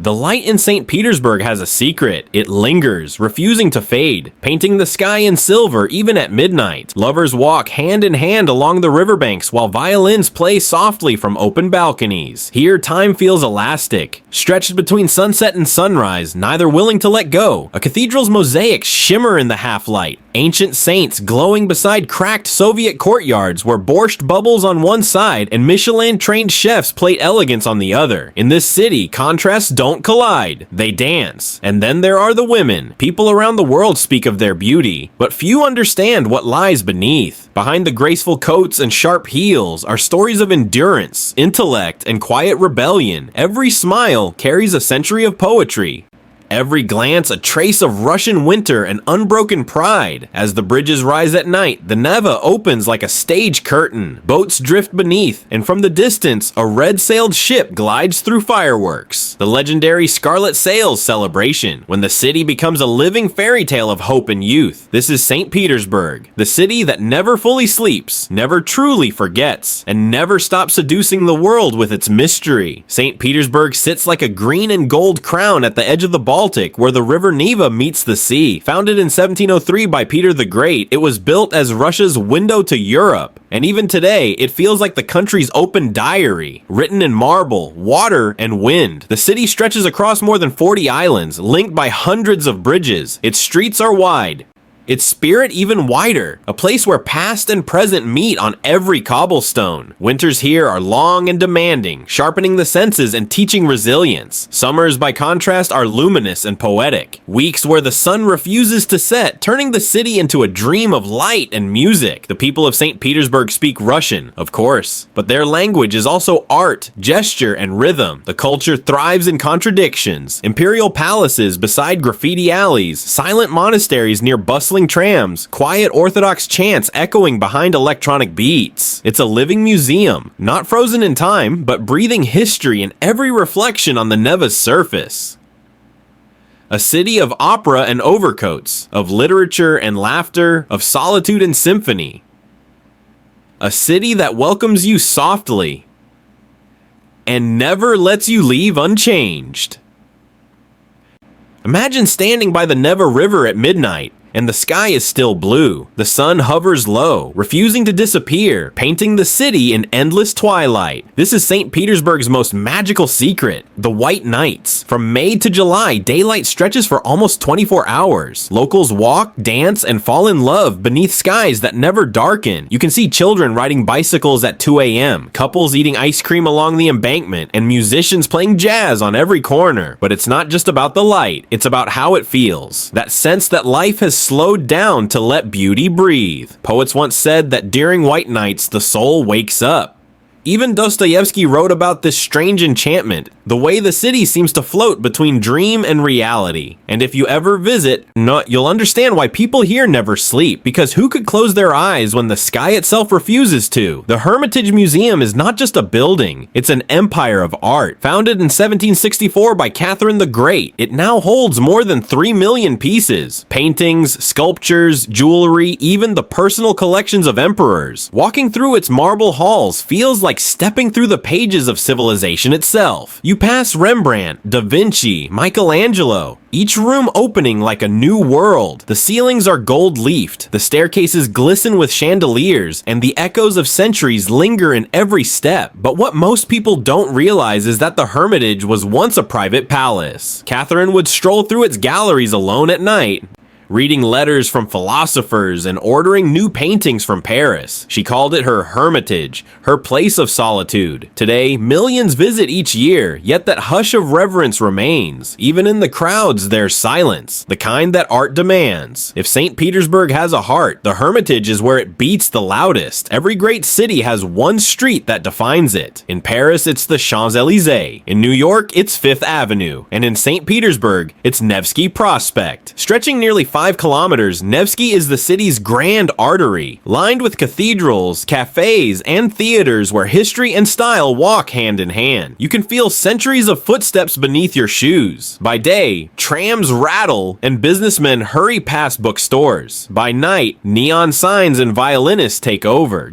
The light in St. Petersburg has a secret. It lingers, refusing to fade, painting the sky in silver even at midnight. Lovers walk hand in hand along the riverbanks while violins play softly from open balconies. Here, time feels elastic, stretched between sunset and sunrise, neither willing to let go. A cathedral's mosaics shimmer in the half-light, ancient saints glowing beside cracked Soviet courtyards where borscht bubbles on one side and Michelin-trained chefs plate elegance on the other. In this city, contrasts don't collide, they dance. And then there are the women. People around the world speak of their beauty, but few understand what lies beneath. Behind the graceful coats and sharp heels are stories of endurance, intellect, and quiet rebellion. Every smile carries a century of poetry. Every glance a trace of Russian winter and unbroken pride. As the bridges rise at night, the Neva opens like a stage curtain. Boats drift beneath, and from the distance, a red-sailed ship glides through fireworks. The legendary Scarlet Sails celebration, when the city becomes a living fairy tale of hope and youth. This is St. Petersburg, the city that never fully sleeps, never truly forgets, and never stops seducing the world with its mystery. St. Petersburg sits like a green and gold crown at the edge of the Baltic, where the river Neva meets the sea. Founded in 1703 by Peter the Great, it was built as Russia's window to Europe. And even today, it feels like the country's open diary, written in marble, water, and wind. The city stretches across more than 40 islands, linked by hundreds of bridges. Its streets are wide, its spirit even wider, a place where past and present meet on every cobblestone. Winters here are long and demanding, sharpening the senses and teaching resilience. Summers, by contrast, are luminous and poetic. Weeks where the sun refuses to set, turning the city into a dream of light and music. The people of St. Petersburg speak Russian, of course, but their language is also art, gesture, and rhythm. The culture thrives in contradictions. Imperial palaces beside graffiti alleys, silent monasteries near bustling trams, quiet Orthodox chants echoing behind electronic beats. It's a living museum, not frozen in time, but breathing history in every reflection on the Neva's surface. A city of opera and overcoats, of literature and laughter, of solitude and symphony. A city that welcomes you softly and never lets you leave unchanged. Imagine standing by the Neva River at midnight, and the sky is still blue. The sun hovers low, refusing to disappear, painting the city in endless twilight. This is St. Petersburg's most magical secret, the white nights. From May to July, daylight stretches for almost 24 hours. Locals walk, dance, and fall in love beneath skies that never darken. You can see children riding bicycles at 2 a.m., couples eating ice cream along the embankment, and musicians playing jazz on every corner. But it's not just about the light, it's about how it feels. That sense that life has slowed down to let beauty breathe. Poets once said that during white nights, the soul wakes up. Even Dostoevsky wrote about this strange enchantment, the way the city seems to float between dream and reality. And if you ever visit, you'll understand why people here never sleep, because who could close their eyes when the sky itself refuses to? The Hermitage Museum is not just a building, it's an empire of art. Founded in 1764 by Catherine the Great, it now holds more than 3 million pieces. Paintings, sculptures, jewelry, even the personal collections of emperors. Walking through its marble halls feels like stepping through the pages of civilization itself. You pass Rembrandt, Da Vinci, Michelangelo, each room opening like a new world. The ceilings are gold-leafed, the staircases glisten with chandeliers, and the echoes of centuries linger in every step. But what most people don't realize is that the Hermitage was once a private palace. Catherine would stroll through its galleries alone at night, reading letters from philosophers and ordering new paintings from Paris. She called it her hermitage, her place of solitude. Today, millions visit each year, yet that hush of reverence remains. Even in the crowds, there's silence, the kind that art demands. If St. Petersburg has a heart, the Hermitage is where it beats the loudest. Every great city has one street that defines it. In Paris, it's the Champs-Élysées. In New York, it's Fifth Avenue. And in St. Petersburg, it's Nevsky Prospect. Stretching nearly 5 kilometers, Nevsky is the city's grand artery, lined with cathedrals, cafes, and theaters where history and style walk hand in hand. You can feel centuries of footsteps beneath your shoes. By day, trams rattle and businessmen hurry past bookstores. By night, neon signs and violinists take over.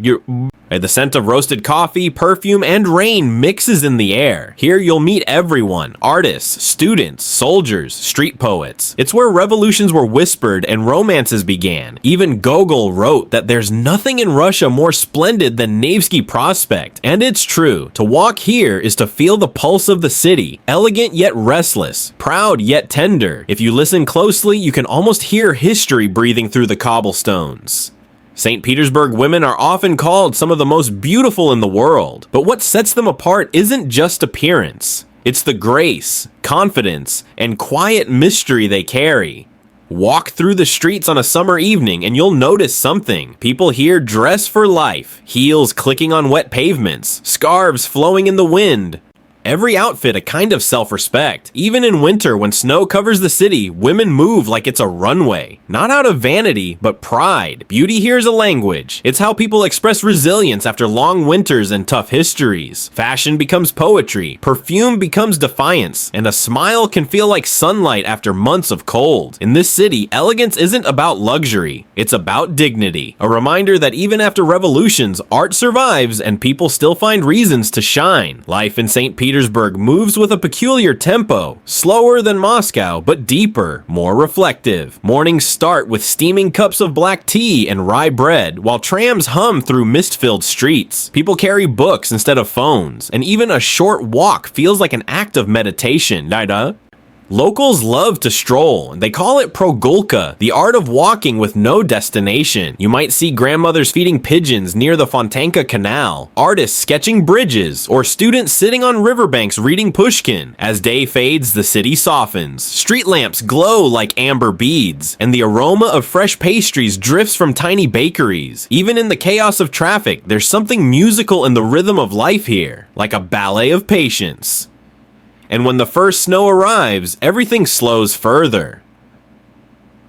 The scent of roasted coffee, perfume, and rain mixes in the air. Here you'll meet everyone: artists, students, soldiers, street poets. It's where revolutions were whispered and romances began. Even Gogol wrote that there's nothing in Russia more splendid than Nevsky Prospect. And it's true. To walk here is to feel the pulse of the city, elegant yet restless, proud yet tender. If you listen closely, you can almost hear history breathing through the cobblestones. St. Petersburg women are often called some of the most beautiful in the world, but what sets them apart isn't just appearance. It's the grace, confidence, and quiet mystery they carry. Walk through the streets on a summer evening and you'll notice something. People here dress for life, heels clicking on wet pavements, scarves flowing in the wind. Every outfit a kind of self-respect. Even in winter, when snow covers the city, women move like it's a runway. Not out of vanity, but pride. Beauty here is a language. It's how people express resilience after long winters and tough histories. Fashion becomes poetry, perfume becomes defiance, and a smile can feel like sunlight after months of cold. In this city, elegance isn't about luxury. It's about dignity. A reminder that even after revolutions, art survives and people still find reasons to shine. Life in St. Petersburg moves with a peculiar tempo, slower than Moscow, but deeper, more reflective. Mornings start with steaming cups of black tea and rye bread, while trams hum through mist-filled streets. People carry books instead of phones, and even a short walk feels like an act of meditation. Locals love to stroll, and they call it progulka, the art of walking with no destination. You might see grandmothers feeding pigeons near the Fontanka Canal, artists sketching bridges, or students sitting on riverbanks reading Pushkin. As day fades, the city softens. Street lamps glow like amber beads, and the aroma of fresh pastries drifts from tiny bakeries. Even in the chaos of traffic, there's something musical in the rhythm of life here, like a ballet of patience. And when the first snow arrives, everything slows further.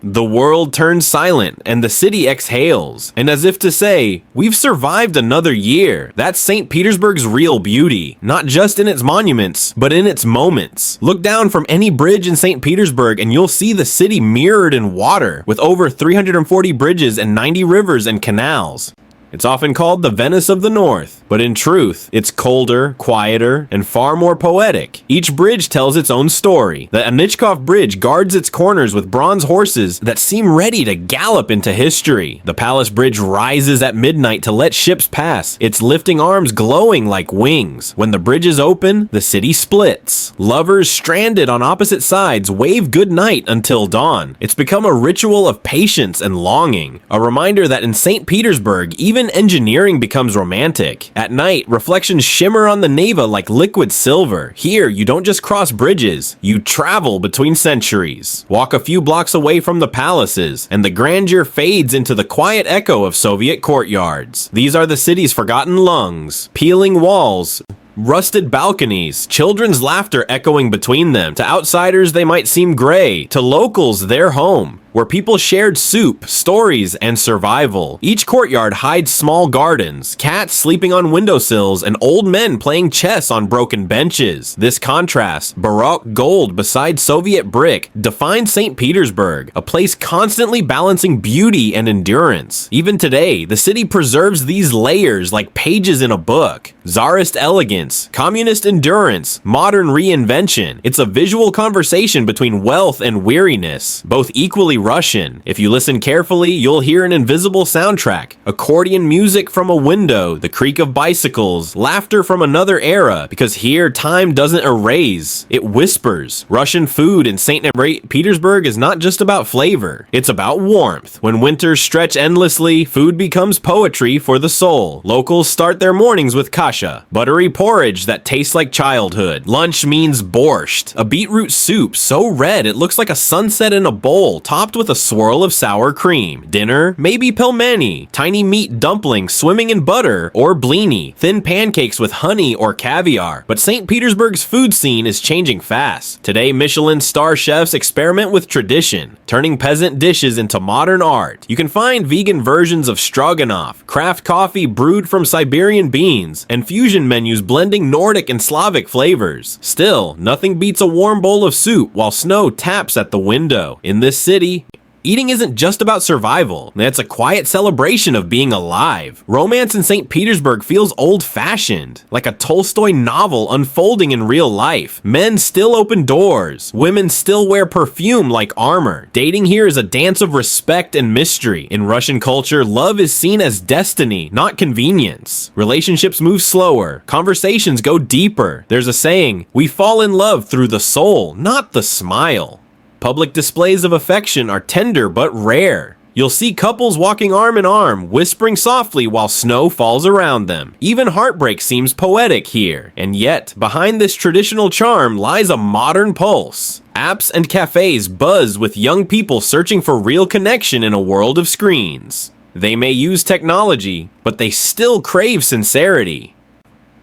The world turns silent and the city exhales, and as if to say, we've survived another year. That's St. Petersburg's real beauty, not just in its monuments, but in its moments. Look down from any bridge in St. Petersburg and you'll see the city mirrored in water, with over 340 bridges and 90 rivers and canals. It's often called the Venice of the North, but in truth, it's colder, quieter, and far more poetic. Each bridge tells its own story. The Anichkov Bridge guards its corners with bronze horses that seem ready to gallop into history. The Palace Bridge rises at midnight to let ships pass, its lifting arms glowing like wings. When the bridges open, the city splits. Lovers stranded on opposite sides wave goodnight until dawn. It's become a ritual of patience and longing, a reminder that in St. Petersburg, even engineering becomes romantic. At night, reflections shimmer on the Neva like liquid silver. Here, you don't just cross bridges, you travel between centuries. Walk a few blocks away from the palaces, and the grandeur fades into the quiet echo of Soviet courtyards. These are the city's forgotten lungs, peeling walls, rusted balconies, children's laughter echoing between them. To outsiders, they might seem gray. To locals, they're home, where people shared soup, stories, and survival. Each courtyard hides small gardens, cats sleeping on windowsills, and old men playing chess on broken benches. This contrast, Baroque gold beside Soviet brick, defines St. Petersburg, a place constantly balancing beauty and endurance. Even today, the city preserves these layers like pages in a book. Tsarist elegance, communist endurance, modern reinvention. It's a visual conversation between wealth and weariness, both equally Russian. If you listen carefully, you'll hear an invisible soundtrack, accordion music from a window, the creak of bicycles, laughter from another era, because here time doesn't erase, it whispers. Russian food in St. Petersburg is not just about flavor, it's about warmth. When winters stretch endlessly, food becomes poetry for the soul. Locals start their mornings with kasha, buttery porridge that tastes like childhood. Lunch means borscht, a beetroot soup so red it looks like a sunset in a bowl, topped with a swirl of sour cream. Dinner, maybe pelmeni, tiny meat dumplings swimming in butter, or blini, thin pancakes with honey or caviar. But St. Petersburg's food scene is changing fast. Today, Michelin star chefs experiment with tradition, turning peasant dishes into modern art. You can find vegan versions of stroganoff, craft coffee brewed from Siberian beans, and fusion menus blending Nordic and Slavic flavors. Still, nothing beats a warm bowl of soup while snow taps at the window. In this city, Eating isn't just about survival, it's a quiet celebration of being alive. Romance in St. Petersburg feels old-fashioned, like a Tolstoy novel unfolding in real life. Men still open doors, women still wear perfume like armor. Dating here is a dance of respect and mystery. In Russian culture, love is seen as destiny, not convenience. Relationships move slower, conversations go deeper. There's a saying, we fall in love through the soul, not the smile. Public displays of affection are tender but rare. You'll see couples walking arm in arm, whispering softly while snow falls around them. Even heartbreak seems poetic here. And yet, behind this traditional charm lies a modern pulse. Apps and cafes buzz with young people searching for real connection in a world of screens. They may use technology, but they still crave sincerity.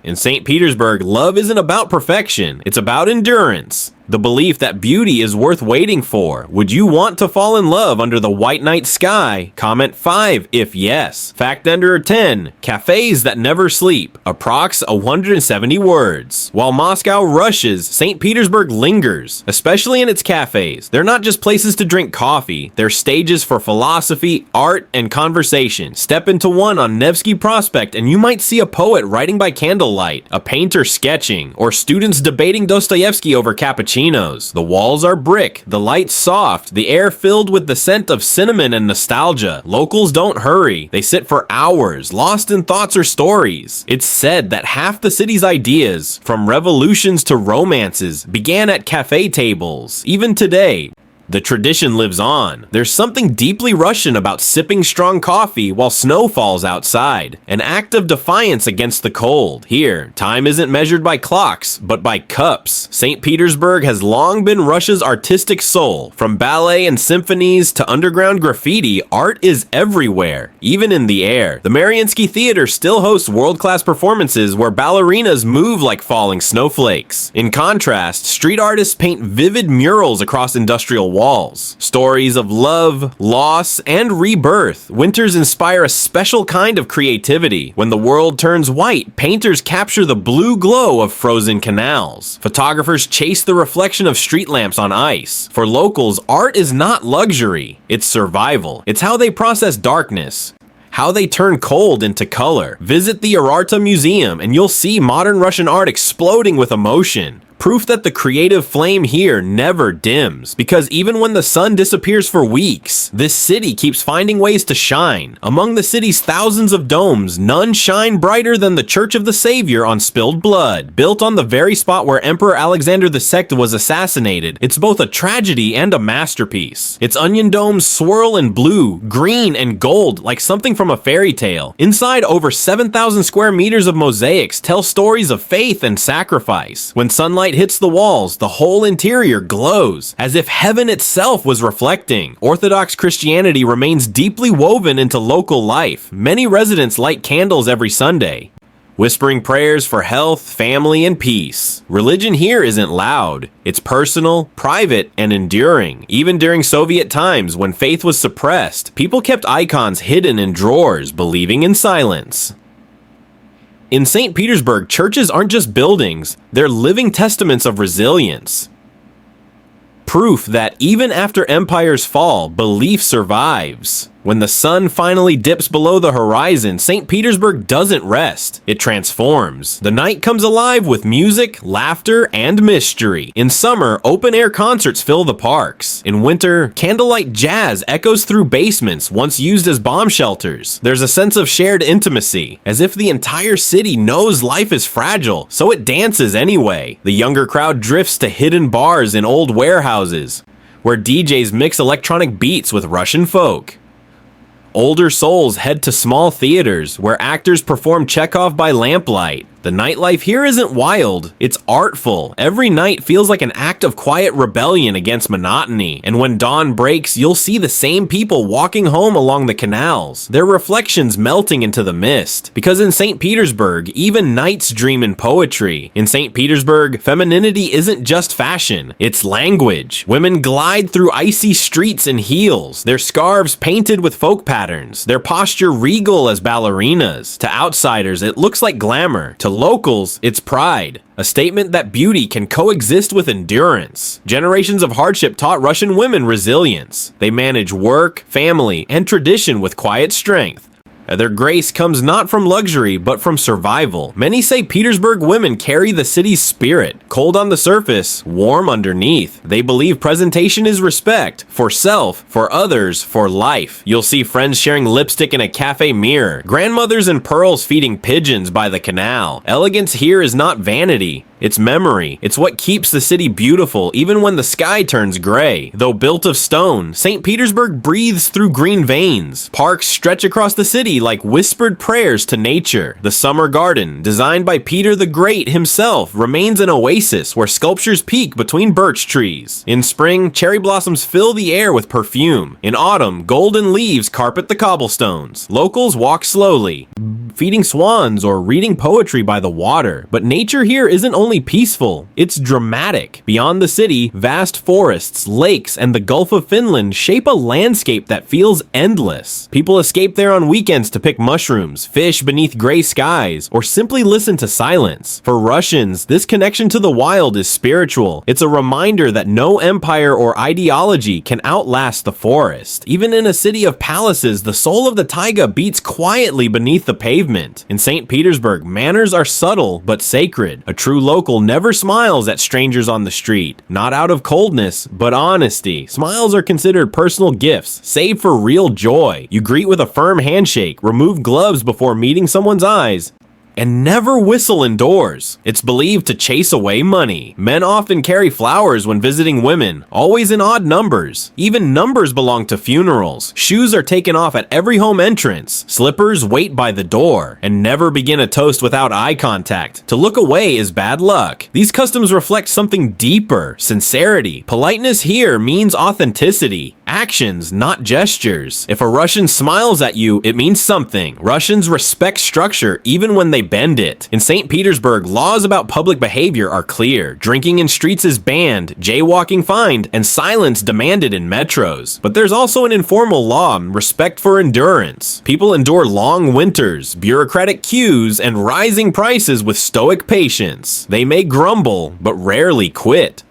In St. Petersburg, love isn't about perfection, it's about endurance. The belief that beauty is worth waiting for. Would you want to fall in love under the white night sky? Comment 5 if yes. Fact under 10. Cafes that never sleep. Approx 170 words. While Moscow rushes, St. Petersburg lingers, especially in its cafes. They're not just places to drink coffee, they're stages for philosophy, art, and conversation. Step into one on Nevsky Prospect and you might see a poet writing by candlelight, a painter sketching, or students debating Dostoevsky over cappuccino. The walls are brick, the lights soft, the air filled with the scent of cinnamon and nostalgia. Locals don't hurry. They sit for hours, lost in thoughts or stories. It's said that half the city's ideas, from revolutions to romances, began at cafe tables. Even today, the tradition lives on. There's something deeply Russian about sipping strong coffee while snow falls outside. An act of defiance against the cold. Here, time isn't measured by clocks, but by cups. St. Petersburg has long been Russia's artistic soul. From ballet and symphonies to underground graffiti, art is everywhere, even in the air. The Mariinsky Theater still hosts world-class performances where ballerinas move like falling snowflakes. In contrast, street artists paint vivid murals across industrial walls. Stories of love, loss, and rebirth. Winters inspire a special kind of creativity. When the world turns white, painters capture the blue glow of frozen canals. Photographers chase the reflection of street lamps on ice. For locals, art is not luxury, it's survival. It's how they process darkness, how they turn cold into color. Visit the Urarta Museum and you'll see modern Russian art exploding with emotion. Proof that the creative flame here never dims, because even when the sun disappears for weeks, this city keeps finding ways to shine. Among the city's thousands of domes, none shine brighter than the Church of the Savior on spilled blood. Built on the very spot where Emperor Alexander II was assassinated, it's both a tragedy and a masterpiece. Its onion domes swirl in blue, green, and gold like something from a fairy tale. Inside, over 7,000 square meters of mosaics tell stories of faith and sacrifice. When sunlight hits the walls, the whole interior glows, as if heaven itself was reflecting. Orthodox Christianity remains deeply woven into local life. Many residents light candles every Sunday, whispering prayers for health, family, and peace. Religion here isn't loud. It's personal, private, and enduring. Even during Soviet times, when faith was suppressed, people kept icons hidden in drawers, believing in silence. In St. Petersburg, churches aren't just buildings, they're living testaments of resilience. Proof that even after empires fall, belief survives. When the sun finally dips below the horizon, St. Petersburg doesn't rest. It transforms. The night comes alive with music, laughter, and mystery. In summer, open-air concerts fill the parks. In winter, candlelight jazz echoes through basements once used as bomb shelters. There's a sense of shared intimacy, as if the entire city knows life is fragile, so it dances anyway. The younger crowd drifts to hidden bars in old warehouses, where DJs mix electronic beats with Russian folk. Older souls head to small theaters where actors perform Chekhov by lamplight. The nightlife here isn't wild, it's artful. Every night feels like an act of quiet rebellion against monotony. And when dawn breaks, you'll see the same people walking home along the canals, their reflections melting into the mist. Because in St. Petersburg, even knights dream in poetry. In St. Petersburg, femininity isn't just fashion, it's language. Women glide through icy streets in heels, their scarves painted with folk patterns, their posture regal as ballerinas. To outsiders, it looks like glamour. To locals, it's pride. A statement that beauty can coexist with endurance. Generations of hardship taught Russian women resilience. They manage work, family, and tradition with quiet strength. Their grace comes not from luxury, but from survival. Many say Petersburg women carry the city's spirit, cold on the surface, warm underneath. They believe presentation is respect, for self, for others, for life. You'll see friends sharing lipstick in a cafe mirror, grandmothers in pearls feeding pigeons by the canal. Elegance here is not vanity. It's memory. It's what keeps the city beautiful even when the sky turns gray. Though built of stone, St. Petersburg breathes through green veins. Parks stretch across the city like whispered prayers to nature. The Summer Garden, designed by Peter the Great himself, remains an oasis where sculptures peek between birch trees. In spring, cherry blossoms fill the air with perfume. In autumn, golden leaves carpet the cobblestones. Locals walk slowly, feeding swans or reading poetry by the water. But nature here isn't only peaceful, it's dramatic. Beyond the city, vast forests, lakes, and the Gulf of Finland shape a landscape that feels endless. People escape there on weekends to pick mushrooms, fish beneath gray skies, or simply listen to silence. For Russians, this connection to the wild is spiritual. It's a reminder that no empire or ideology can outlast the forest. Even in a city of palaces, the soul of the taiga beats quietly beneath the pavement. In St. Petersburg, manners are subtle but sacred. A true local never smiles at strangers on the street, not out of coldness, but honesty. Smiles are considered personal gifts, saved for real joy. You greet with a firm handshake, remove gloves before meeting someone's eyes, and never whistle indoors. It's believed to chase away money. Men often carry flowers when visiting women, always in odd numbers. Even numbers belong to funerals. Shoes are taken off at every home entrance. Slippers wait by the door. And never begin a toast without eye contact. To look away is bad luck. These customs reflect something deeper: sincerity. Politeness here means authenticity. Actions, not gestures. If a Russian smiles at you, it means something. Russians respect structure even when they bend it. In St. Petersburg, laws about public behavior are clear. Drinking in streets is banned, jaywalking fined, and silence demanded in metros. But there's also an informal law: respect for endurance. People endure long winters, bureaucratic queues, and rising prices with stoic patience. They may grumble, but rarely quit.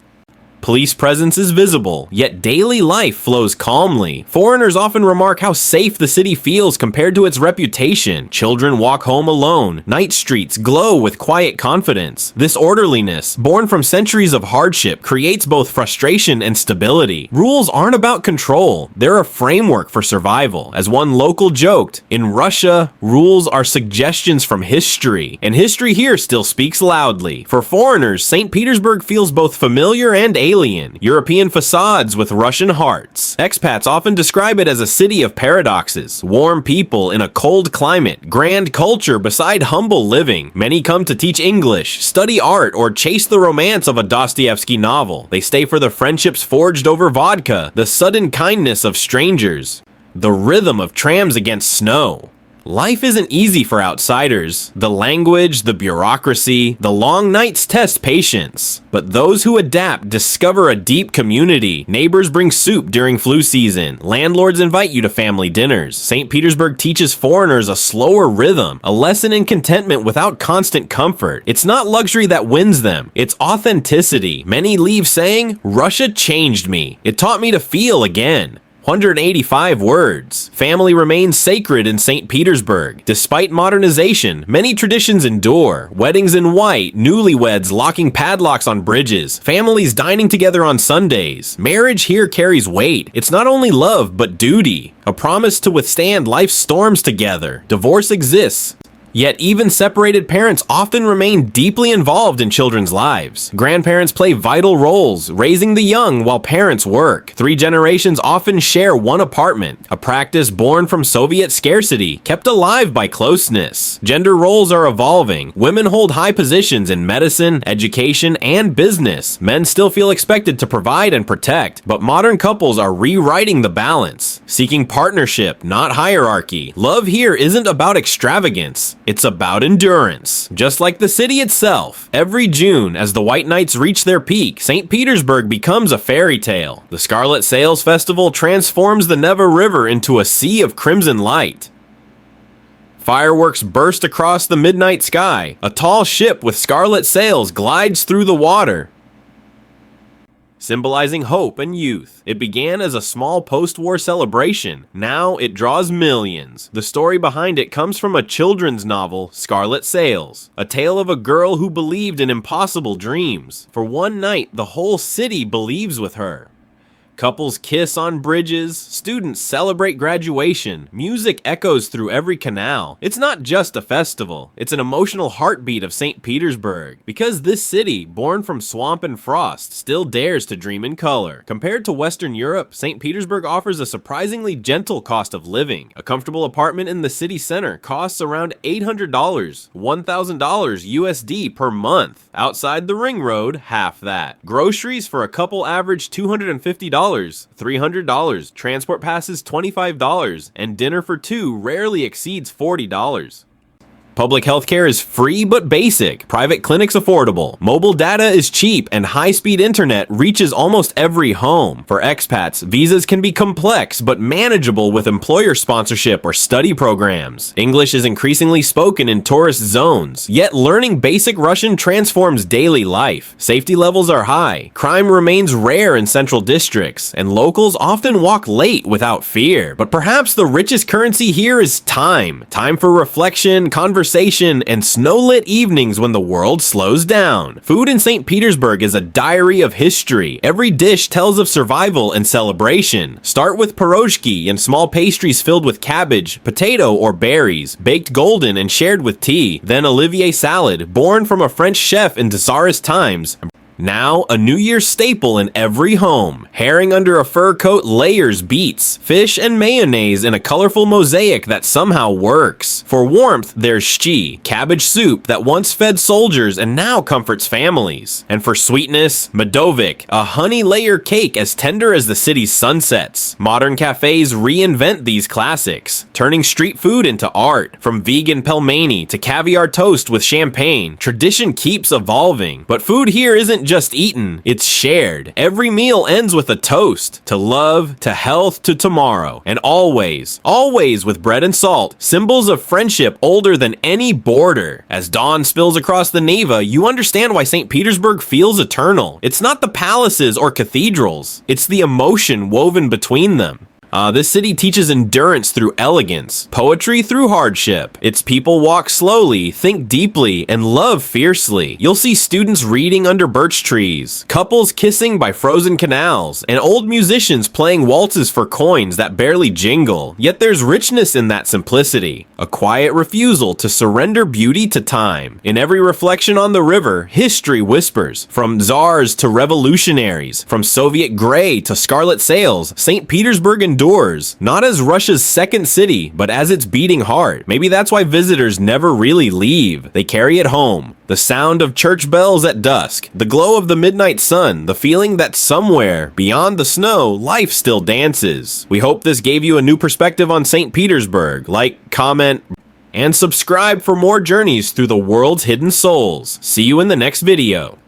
Police presence is visible, yet daily life flows calmly. Foreigners often remark how safe the city feels compared to its reputation. Children walk home alone. Night streets glow with quiet confidence. This orderliness, born from centuries of hardship, creates both frustration and stability. Rules aren't about control. They're a framework for survival. As one local joked, in Russia, rules are suggestions from history, and history here still speaks loudly. For foreigners, St. Petersburg feels both familiar and alien. European facades with Russian hearts. Expats often describe it as a city of paradoxes. Warm people in a cold climate, grand culture beside humble living. Many come to teach English, study art, or chase the romance of a Dostoevsky novel. They stay for the friendships forged over vodka, the sudden kindness of strangers, the rhythm of trams against snow. Life isn't easy for outsiders. The language, the bureaucracy, the long nights test patience. But those who adapt discover a deep community. Neighbors bring soup during flu season. Landlords invite you to family dinners. St. Petersburg teaches foreigners a slower rhythm, a lesson in contentment without constant comfort. It's not luxury that wins them, it's authenticity. Many leave saying, "Russia changed me. It taught me to feel again." 185 words. Family remains sacred in St. Petersburg. Despite modernization, many traditions endure. Weddings in white, newlyweds locking padlocks on bridges, families dining together on Sundays. Marriage here carries weight. It's not only love, but duty. A promise to withstand life's storms together. Divorce exists. Yet even separated parents often remain deeply involved in children's lives. Grandparents play vital roles, raising the young while parents work. 3 generations often share one apartment, a practice born from Soviet scarcity, kept alive by closeness. Gender roles are evolving. Women hold high positions in medicine, education, and business. Men still feel expected to provide and protect, but modern couples are rewriting the balance, seeking partnership, not hierarchy. Love here isn't about extravagance. It's about endurance. Just like the city itself, every June, as the White Nights reach their peak, St. Petersburg becomes a fairy tale. The Scarlet Sails Festival transforms the Neva River into a sea of crimson light. Fireworks burst across the midnight sky. A tall ship with scarlet sails glides through the water, symbolizing hope and youth. It began as a small post-war celebration. Now it draws millions. The story behind it comes from a children's novel, Scarlet Sails, a tale of a girl who believed in impossible dreams. For one night, the whole city believes with her. Couples kiss on bridges, students celebrate graduation, music echoes through every canal. It's not just a festival, it's an emotional heartbeat of St. Petersburg. Because this city, born from swamp and frost, still dares to dream in color. Compared to Western Europe, St. Petersburg offers a surprisingly gentle cost of living. A comfortable apartment in the city center costs around $800, $1,000 USD per month. Outside the ring road, half that. Groceries for a couple average $250. $300, transport passes $25, and dinner for two rarely exceeds $40. Public healthcare is free but basic, private clinics affordable, mobile data is cheap, and high-speed internet reaches almost every home. For expats, visas can be complex but manageable with employer sponsorship or study programs. English is increasingly spoken in tourist zones, yet learning basic Russian transforms daily life. Safety levels are high, crime remains rare in central districts, and locals often walk late without fear. But perhaps the richest currency here is time. Time for reflection, conversation, and snow-lit evenings when the world slows down. Food in St. Petersburg is a diary of history. Every dish tells of survival and celebration. Start with pierogi and small pastries filled with cabbage, potato, or berries, baked golden and shared with tea. Then Olivier salad, born from a French chef in Tsarist times. Now, a New Year's staple in every home. Herring under a fur coat layers beets, fish and mayonnaise in a colorful mosaic that somehow works. For warmth, there's shchi, cabbage soup that once fed soldiers and now comforts families. And for sweetness, medovik, a honey layer cake as tender as the city's sunsets. Modern cafes reinvent these classics, turning street food into art. From vegan pelmeni to caviar toast with champagne, tradition keeps evolving. But food here isn't just eaten, it's shared. Every meal ends with a toast to love, to health, to tomorrow. And always, always with bread and salt, symbols of friendship older than any border. As dawn spills across the Neva, you understand why St. Petersburg feels eternal. It's not the palaces or cathedrals, it's the emotion woven between them. This city teaches endurance through elegance, poetry through hardship. Its people walk slowly, think deeply, and love fiercely. You'll see students reading under birch trees, couples kissing by frozen canals, and old musicians playing waltzes for coins that barely jingle. Yet there's richness in that simplicity, a quiet refusal to surrender beauty to time. In every reflection on the river, history whispers. From czars to revolutionaries, from Soviet gray to scarlet sails, St. Petersburg endures, not as Russia's second city, but as its beating heart. Maybe that's why visitors never really leave. They carry it home. The sound of church bells at dusk, the glow of the midnight sun, the feeling that somewhere, beyond the snow, life still dances. We hope this gave you a new perspective on St. Petersburg. Like, comment, and subscribe for more journeys through the world's hidden souls. See you in the next video.